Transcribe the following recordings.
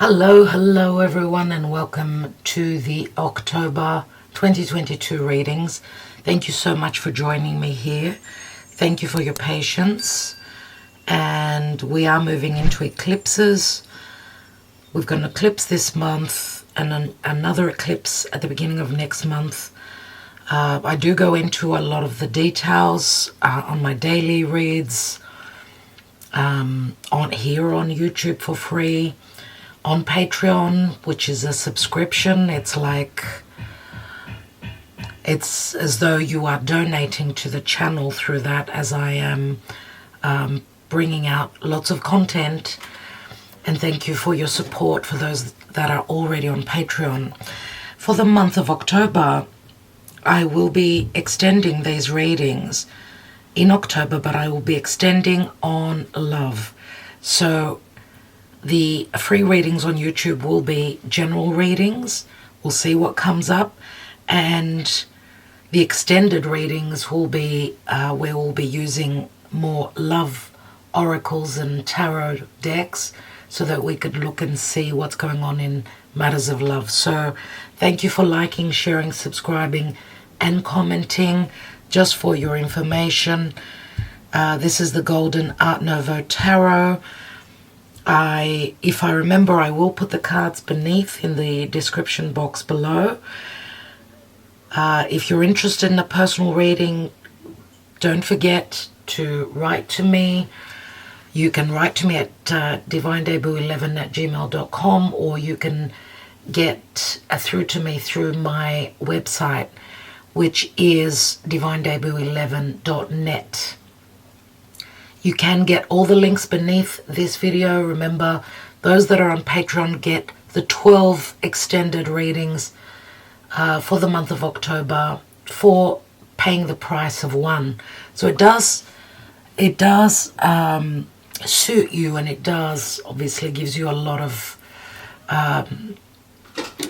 Hello everyone, and welcome to the October 2022 readings. Thank you so much for joining me here. Thank you for your patience. And we are moving into eclipses. We've got an eclipse this month and another eclipse at the beginning of next month. I do go into a lot of the details on my daily reads on YouTube for free. On Patreon, which is a subscription, it's as though you are donating to the channel through that, as I am bringing out lots of content. And thank you for your support for those that are already on Patreon. For the month of October, I will be extending these readings in October, but I will be extending on love. So the free readings on YouTube will be general readings. We'll see what comes up. And the extended readings will be where we'll be using more love oracles and tarot decks so that we could look and see what's going on in matters of love. So thank you for liking, sharing, subscribing, and commenting. Just for your information, this is the Golden Art Nouveau Tarot. If I remember, I will put the cards beneath in the description box below. If you're interested in a personal reading, don't forget to write to me. You can write to me at divinedebut11@gmail.com, or you can get through to me through my website, which is divinedebut11.net. You can get all the links beneath this video. Remember, those that are on Patreon get the 12 extended readings for the month of October for paying the price of one. So it does suit you, and it does obviously gives you a lot of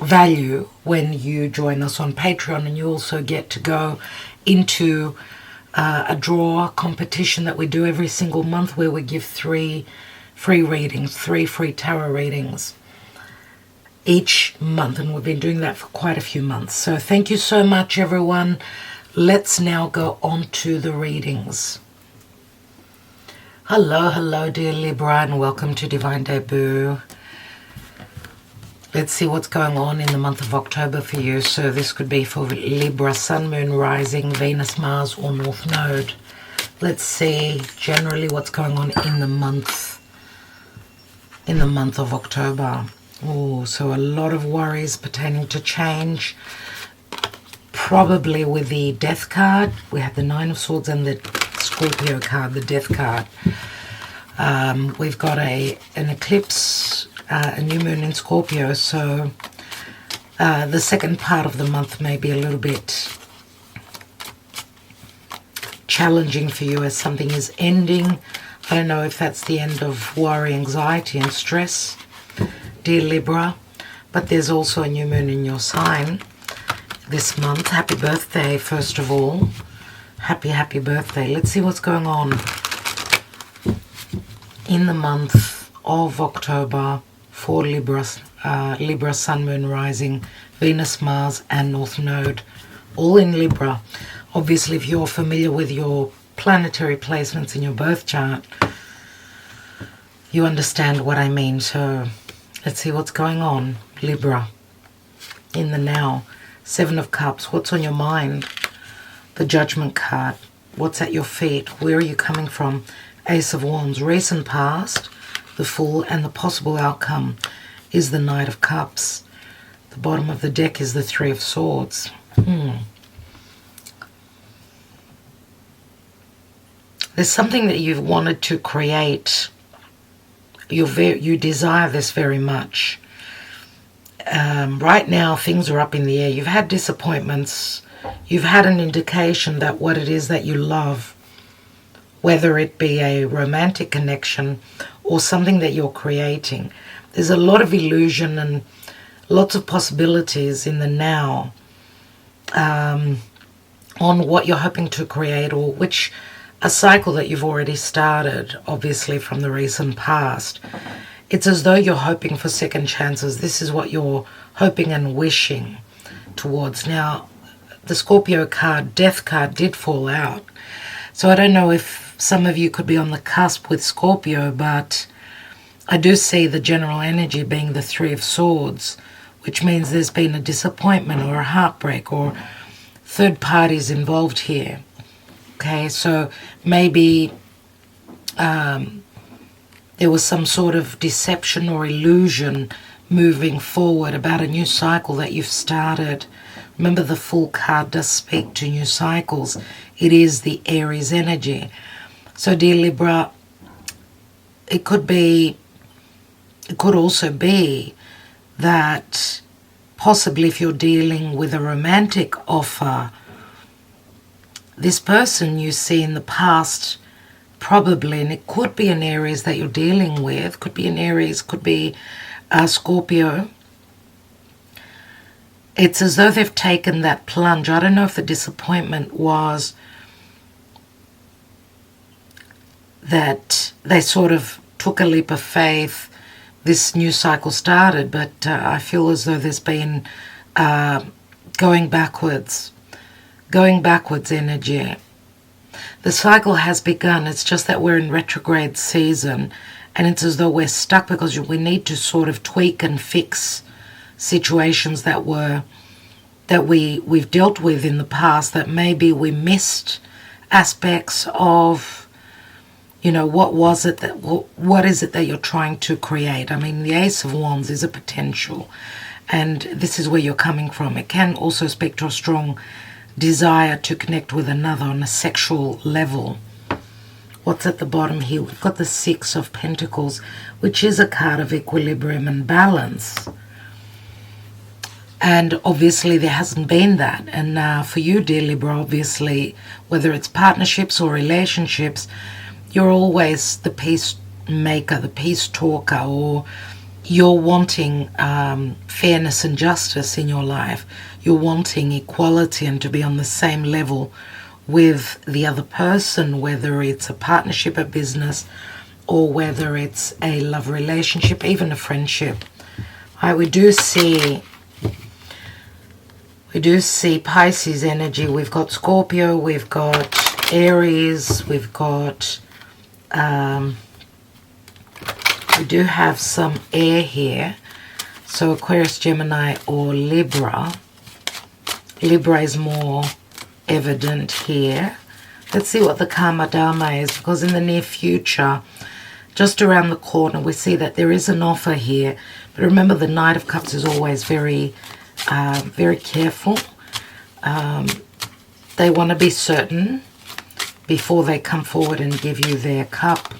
value when you join us on Patreon, and you also get to go into a draw competition that we do every single month, where we give 3 free readings, 3 free tarot readings each month, and we've been doing that for quite a few months. So thank you so much, everyone. Let's now go on to the readings. Hello dear Libra, and welcome to Divine Debut. Let's see what's going on in the month of October for you. So this could be for Libra, Sun, Moon, Rising, Venus, Mars, or North Node. Let's see generally what's going on in the month of October. Oh, so a lot of worries pertaining to change. Probably with the Death card. We have the Nine of Swords and the Scorpio card, the Death card. We've got an eclipse, a new moon in Scorpio, so the second part of the month may be a little bit challenging for you as something is ending. I don't know if that's the end of worry, anxiety, and stress, dear Libra, but there's also a new moon in your sign this month. Happy birthday, first of all. Happy birthday. Let's see what's going on in the month of October for Libra, Sun, Moon, Rising, Venus, Mars, and North Node, all in Libra. Obviously, if you're familiar with your planetary placements in your birth chart, you understand what I mean. So let's see what's going on, Libra, in the now. 7 of Cups, what's on your mind? The Judgment card, what's at your feet? Where are you coming from? Ace of Wands, recent past, the Fool, and the possible outcome is the Knight of Cups. The bottom of the deck is the Three of Swords. There's something that you've wanted to create. You desire this very much. Right now, things are up in the air. You've had disappointments. You've had an indication that what it is that you love, whether it be a romantic connection or something that you're creating, there's a lot of illusion and lots of possibilities in the now on what you're hoping to create, or a cycle that you've already started, obviously from the recent past. It's as though you're hoping for second chances. This is what you're hoping and wishing towards. Now, the Scorpio card, Death card, did fall out. So I don't know if some of you could be on the cusp with Scorpio, but I do see the general energy being the Three of Swords, which means there's been a disappointment or a heartbreak or third parties involved here. Okay, so maybe there was some sort of deception or illusion moving forward about a new cycle that you've started. Remember, the Fool card does speak to new cycles. It is the Aries energy. So, dear Libra, it could also be that possibly if you're dealing with a romantic offer, this person you see in the past probably, and it could be an Aries that you're dealing with, could be an Aries, could be a Scorpio. It's as though they've taken that plunge. I don't know if the disappointment was that they sort of took a leap of faith, this new cycle started, but I feel as though there's been going backwards energy. The cycle has begun. It's just that we're in retrograde season, and it's as though we're stuck because we need to sort of tweak and fix situations that we've dealt with in the past, that maybe we missed aspects of, you know, what is it that you're trying to create. I mean, the Ace of Wands is a potential, and this is where you're coming from. It can also speak to a strong desire to connect with another on a sexual level. What's at the bottom here? We've got the Six of Pentacles, which is a card of equilibrium and balance. And obviously there hasn't been that. And for you, dear Libra, obviously, whether it's partnerships or relationships, you're always the peacemaker, the peace talker, or you're wanting fairness and justice in your life. You're wanting equality and to be on the same level with the other person, whether it's a partnership, a business, or whether it's a love relationship, even a friendship. Right, we do see Pisces energy. We've got Scorpio, we've got Aries, we've got we do have some air here. So Aquarius, Gemini, or Libra. Libra is more evident here. Let's see what the Karma Dharma is, because in the near future, just around the corner, we see that there is an offer here. But remember, the Knight of Cups is always very careful. They want to be certain before they come forward and give you their cup,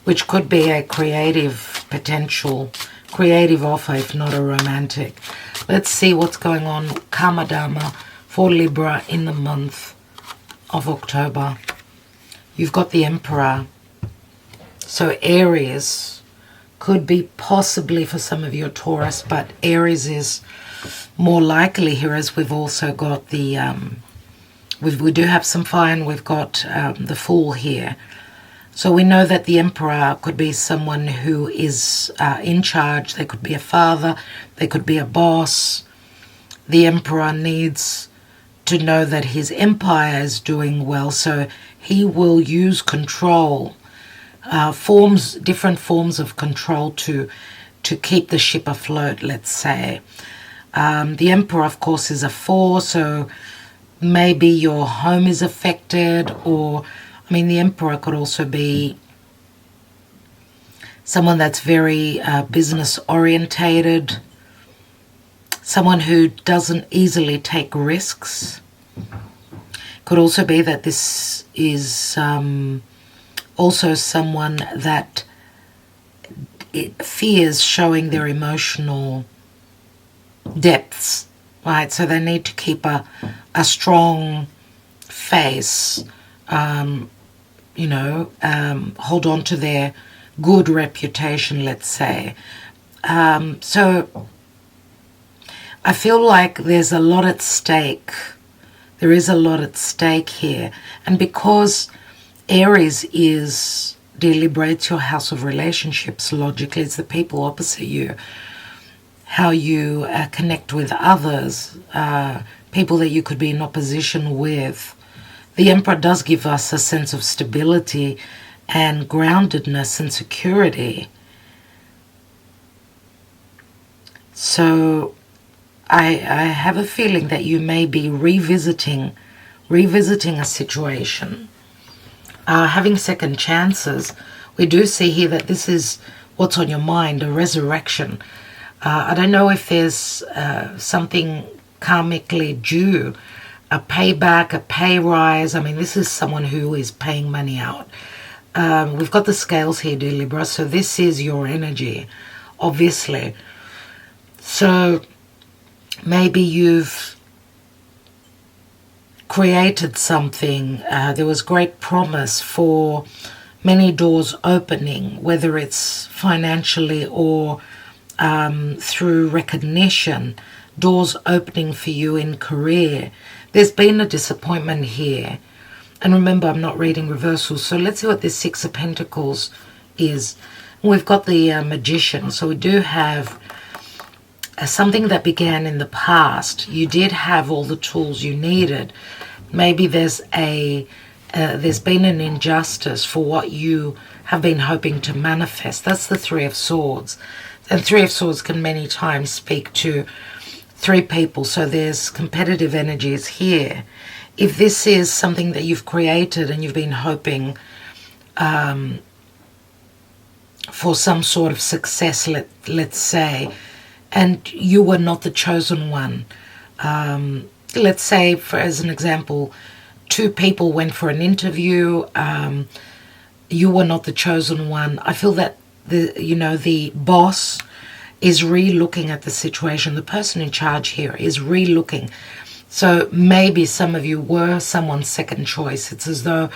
which could be a creative offer, if not a romantic. Let's see what's going on, Karma Dharma, for Libra in the month of October. You've got the Emperor. So Aries could be possibly for some of you Taurus, but Aries is more likely here, as we've also got the we do have some fire, and we've got the Fool here. So we know that the Emperor could be someone who is in charge. They could be a father, they could be a boss. The Emperor needs to know that his empire is doing well, so he will use control, different forms of control to keep the ship afloat, let's say. The Emperor, of course, is a 4, so maybe your home is affected, or, I mean, the Emperor could also be someone that's very business orientated, someone who doesn't easily take risks. Could also be that this is also someone that fears showing their emotional depths, right? So they need to keep a strong face, hold on to their good reputation, let's say. So I feel like there's a lot at stake. There is a lot at stake here. And because Aries is deliberates your house of relationships. Logically, it's the people opposite you, how you connect with others, people that you could be in opposition with. The Emperor does give us a sense of stability and groundedness and security. So I have a feeling that you may be revisiting a situation, having second chances. We do see here that this is what's on your mind, a resurrection. I don't know if there's something karmically due, a payback, a pay rise. I mean, this is someone who is paying money out. We've got the scales here, dear Libra, so this is your energy, obviously. So maybe you've created something. There was great promise for many doors opening, whether it's financially or through recognition, doors opening for you in career. There's been a disappointment here. And remember, I'm not reading reversals, so let's see what this Six of Pentacles is. We've got the Magician, so we do have something that began in the past. You did have all the tools you needed. Maybe there's been an injustice for what you have been hoping to manifest. That's the Three of Swords. And Three of Swords can many times speak to three people, so there's competitive energies here. If this is something that you've created and you've been hoping for some sort of success, let's say, and you were not the chosen one. Let's say, as an example, two people went for an interview. You were not the chosen one. I feel that the boss is re-looking at the situation. The person in charge here is re-looking. So maybe some of you were someone's second choice. It's as though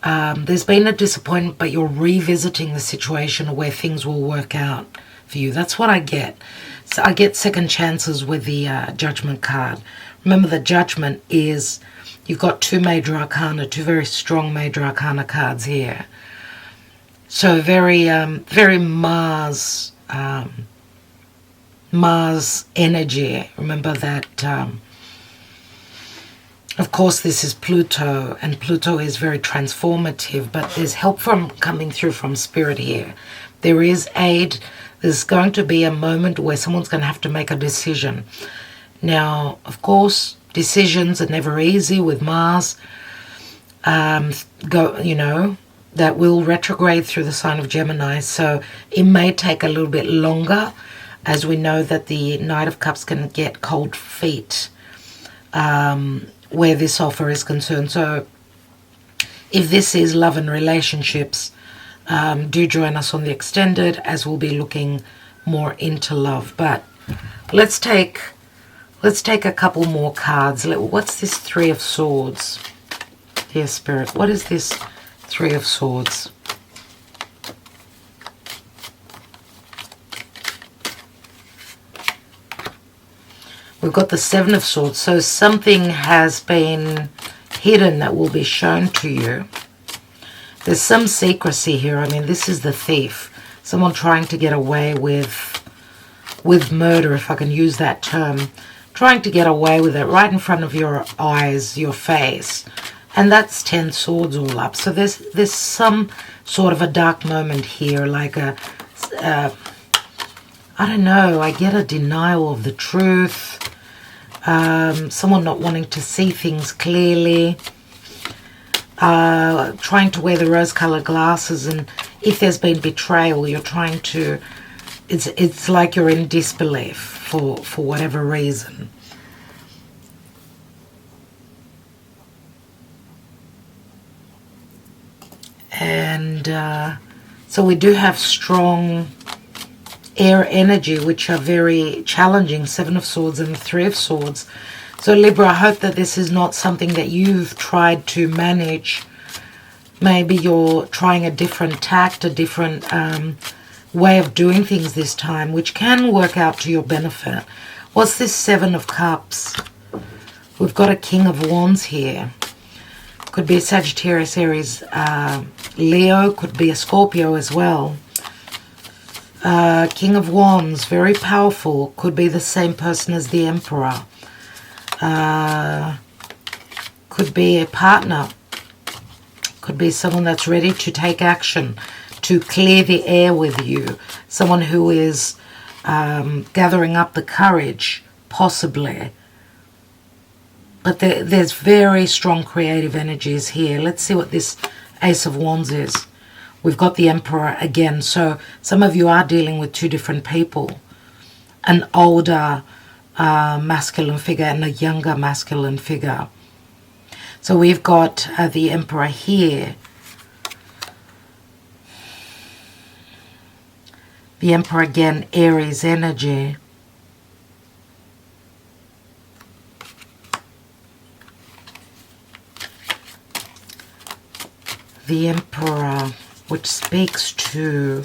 there's been a disappointment, but you're revisiting the situation where things will work out for you. That's what I get. So I get second chances with the Judgment card. Remember, the Judgment is, you've got two major arcana, two very strong major arcana cards here. So very, very Mars energy. Remember that, of course, this is Pluto, and Pluto is very transformative, but there's help coming through from Spirit here. There is aid. There's going to be a moment where someone's going to have to make a decision. Now, of course, decisions are never easy with Mars. That will retrograde through the sign of Gemini, so it may take a little bit longer, as we know that the Knight of Cups can get cold feet where this offer is concerned. So if this is love and relationships, do join us on the extended, as we'll be looking more into love. But let's take a couple more cards. What's this Three of Swords? Dear Spirit, what is this Three of Swords? We've got the Seven of Swords. So something has been hidden that will be shown to you. There's some secrecy here. I mean, this is the thief. Someone trying to get away with murder, if I can use that term. Trying to get away with it right in front of your eyes, your face. And that's 10 swords all up. So there's some sort of a dark moment here, like I don't know, I get a denial of the truth. Someone not wanting to see things clearly. Trying to wear the rose-colored glasses, and if there's been betrayal, you're trying to... It's like you're in disbelief for whatever reason. And so we do have strong air energy, which are very challenging. Seven of Swords and Three of Swords. So Libra, I hope that this is not something that you've tried to manage. Maybe you're trying a different tact, a different way of doing things this time, which can work out to your benefit. What's this Seven of Cups? We've got a King of Wands here. Could be a Sagittarius, Aries, Leo. Could be a Scorpio as well. King of Wands, very powerful. Could be the same person as the Emperor. Could be a partner. Could be someone that's ready to take action, to clear the air with you. Someone who is gathering up the courage, possibly. But there's very strong creative energies here. Let's see what this Ace of Wands is. We've got the Emperor again. So some of you are dealing with two different people. An older masculine figure and a younger masculine figure. So we've got the Emperor here. The Emperor again, Aries energy. The Emperor, which speaks to,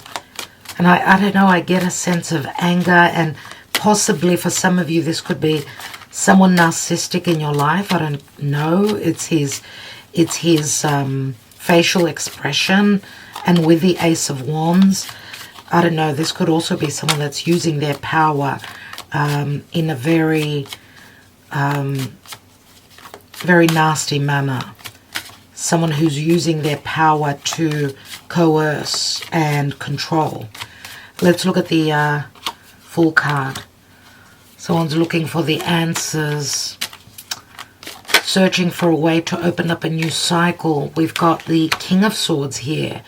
and I don't know, I get a sense of anger, and possibly for some of you this could be someone narcissistic in your life. I don't know. It's his facial expression, and with the Ace of Wands, I don't know, this could also be someone that's using their power in a very very nasty manner. Someone who's using their power to coerce and control. Let's look at the Fool card. Someone's looking for the answers, searching for a way to open up a new cycle. We've got the King of Swords here.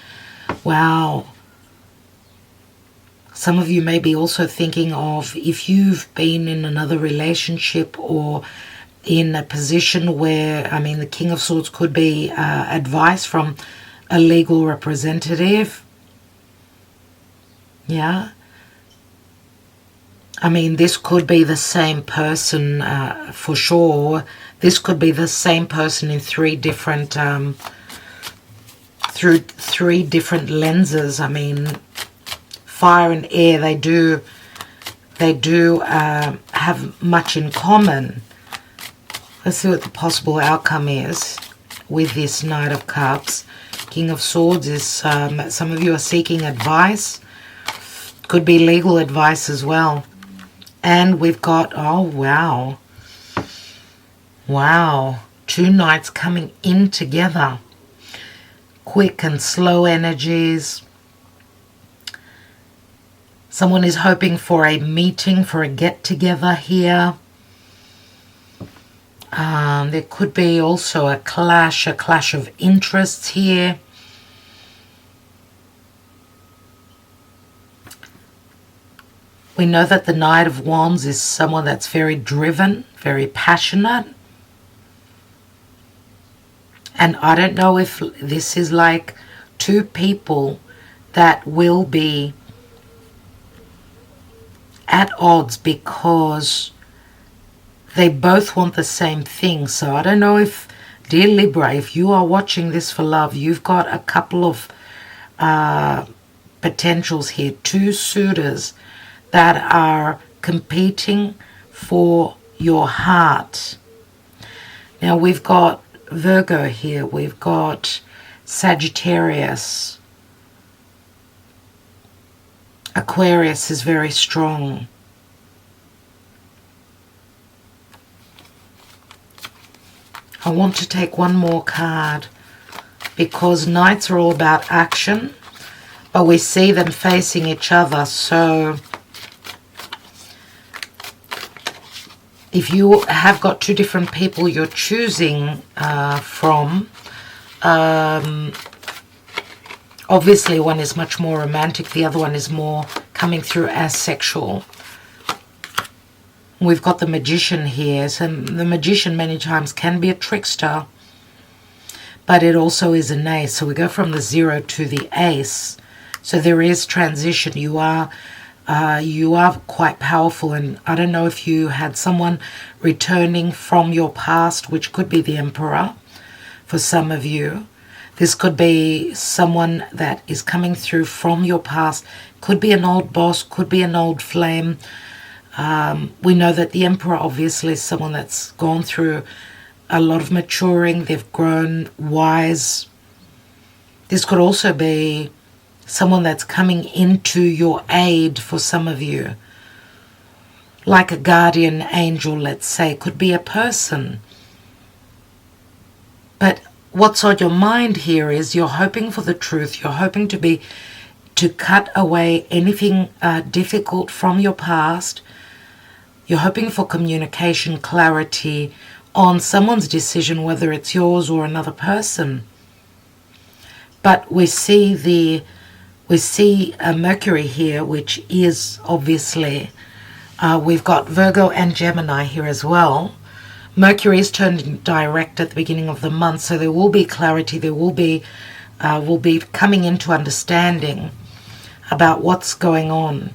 Wow. Some of you may be also thinking of, if you've been in another relationship or in a position where, I mean, the King of Swords could be advice from a legal representative. Yeah. I mean, this could be the same person for sure. This could be the same person in three different, through three different lenses. I mean, fire and air, they do have much in common. Let's see what the possible outcome is with this Knight of Cups. King of Swords is, some of you are seeking advice. Could be legal advice as well. And we've got, oh wow. Wow. Two knights coming in together. Quick and slow energies. Someone is hoping for a meeting, for a get-together here. There could be also a clash of interests here. We know that the Knight of Wands is someone that's very driven, very passionate. And I don't know if this is like two people that will be at odds because they both want the same thing. So I don't know if, dear Libra, if you are watching this for love, you've got a couple of potentials here. Two suitors that are competing for your heart. Now we've got Virgo here. We've got Sagittarius. Aquarius is very strong. I want to take one more card because Knights are all about action, but we see them facing each other. So if you have got two different people you're choosing from, obviously one is much more romantic, the other one is more coming through as sexual. We've got the Magician here. So the Magician many times can be a trickster, but it also is an ace. So we go from the 0 to the ace. So there is transition. You are quite powerful, and I don't know if you had someone returning from your past, which could be the Emperor for some of you. This could be someone that is coming through from your past. Could be an old boss, could be an old flame. We know that the Emperor obviously is someone that's gone through a lot of maturing. They've grown wise. This could also be someone that's coming into your aid for some of you. Like a guardian angel, let's say. Could be a person. But what's on your mind here is you're hoping for the truth. You're hoping to cut away anything difficult from your past. You're hoping for communication, clarity on someone's decision, whether it's yours or another person. But we see Mercury here, which is obviously, we've got Virgo and Gemini here as well. Mercury is turned direct at the beginning of the month, so there will be clarity. There will be coming into understanding about what's going on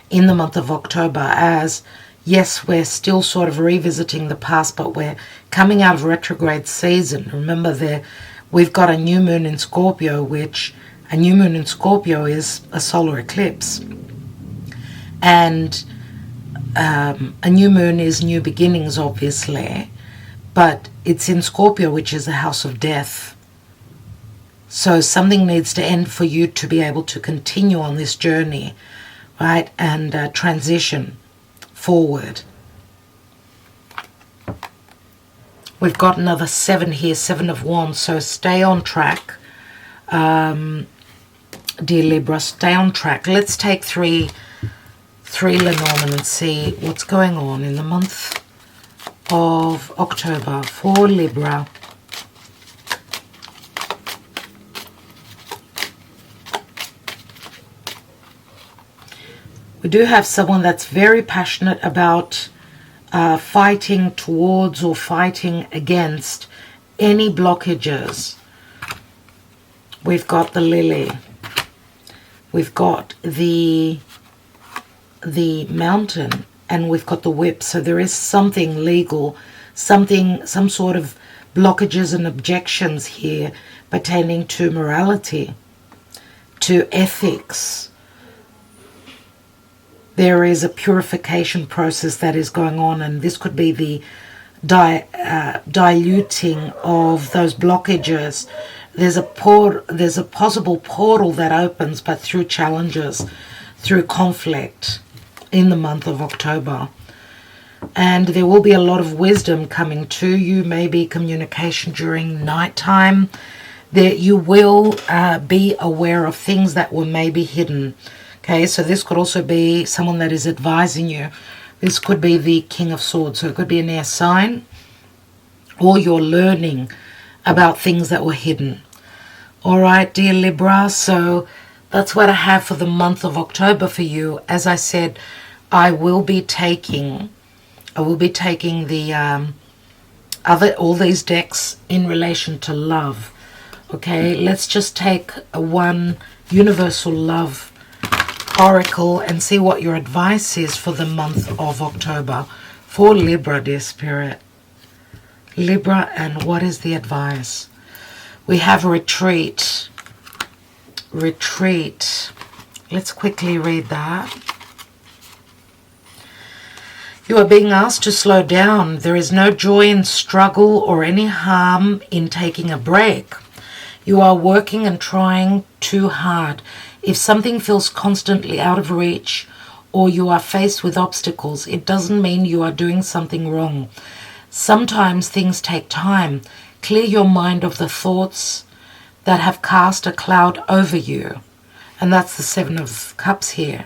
in the month of October. As yes, we're still sort of revisiting the past, but we're coming out of retrograde season. Remember, we've got a new moon in Scorpio, which a new moon in Scorpio is a solar eclipse, and a new moon is new beginnings, obviously, but it's in Scorpio, which is a house of death. So something needs to end for you to be able to continue on this journey, right, and transition forward. We've got another 7 here, 7 of Wands, so stay on track, dear Libra, stay on track. Let's take three Lenormand and see what's going on in the month of October for Libra. We do have someone that's very passionate about fighting towards or fighting against any blockages. We've got the Lily. We've got the Mountain, and we've got the Whip. So there is something legal, some sort of blockages and objections here pertaining to morality, to ethics. There is a purification process that is going on, and this could be the diluting of those blockages. There's a possible portal that opens, but through challenges, through conflict in the month of October. And there will be a lot of wisdom coming to you, maybe communication during nighttime. That you will be aware of things that were maybe hidden. Okay, so this could also be someone that is advising you. This could be the King of Swords, so it could be an air sign, or you're learning about things that were hidden. All right, dear Libra, so that's what I have for the month of October for you. As I said, I will be taking the all these decks in relation to love. Okay, let's just take one universal love oracle and see what your advice is for the month of October for Libra, dear Spirit. Libra, and what is the advice? We have retreat. Retreat. Let's quickly read that. You are being asked to slow down. There is no joy in struggle or any harm in taking a break. You are working and trying too hard. If something feels constantly out of reach or you are faced with obstacles, it doesn't mean you are doing something wrong. Sometimes things take time. Clear your mind of the thoughts that have cast a cloud over you. And that's the 7 of Cups here.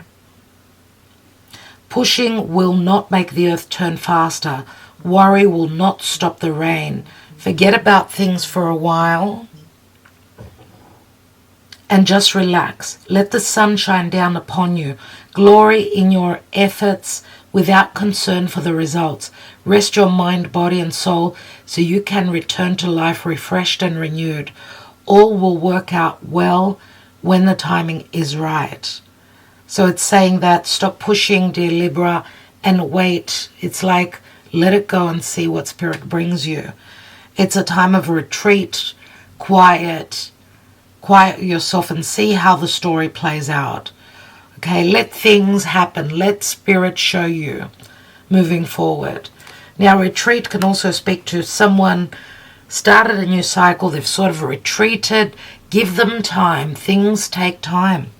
Pushing will not make the earth turn faster. Worry will not stop the rain. Forget about things for a while and just relax. Let the sun shine down upon you. Glory in your efforts without concern for the results. Rest your mind, body, and soul so you can return to life refreshed and renewed. All will work out well when the timing is right. So it's saying that stop pushing, dear Libra, and wait. It's like let it go and see what Spirit brings you. It's a time of retreat, quiet yourself and see how the story plays out. Okay, let things happen. Let Spirit show you moving forward. Now, retreat can also speak to someone started a new cycle, they've sort of retreated. Give them time. Things take time.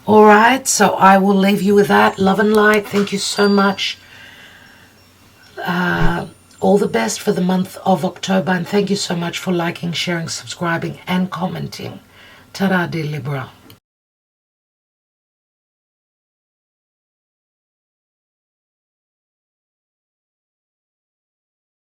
All right, so I will leave you with that. Love and light. Thank you so much. All the best for the month of October, and thank you so much for liking, sharing, subscribing, and commenting. Ta-ra, dear Libra.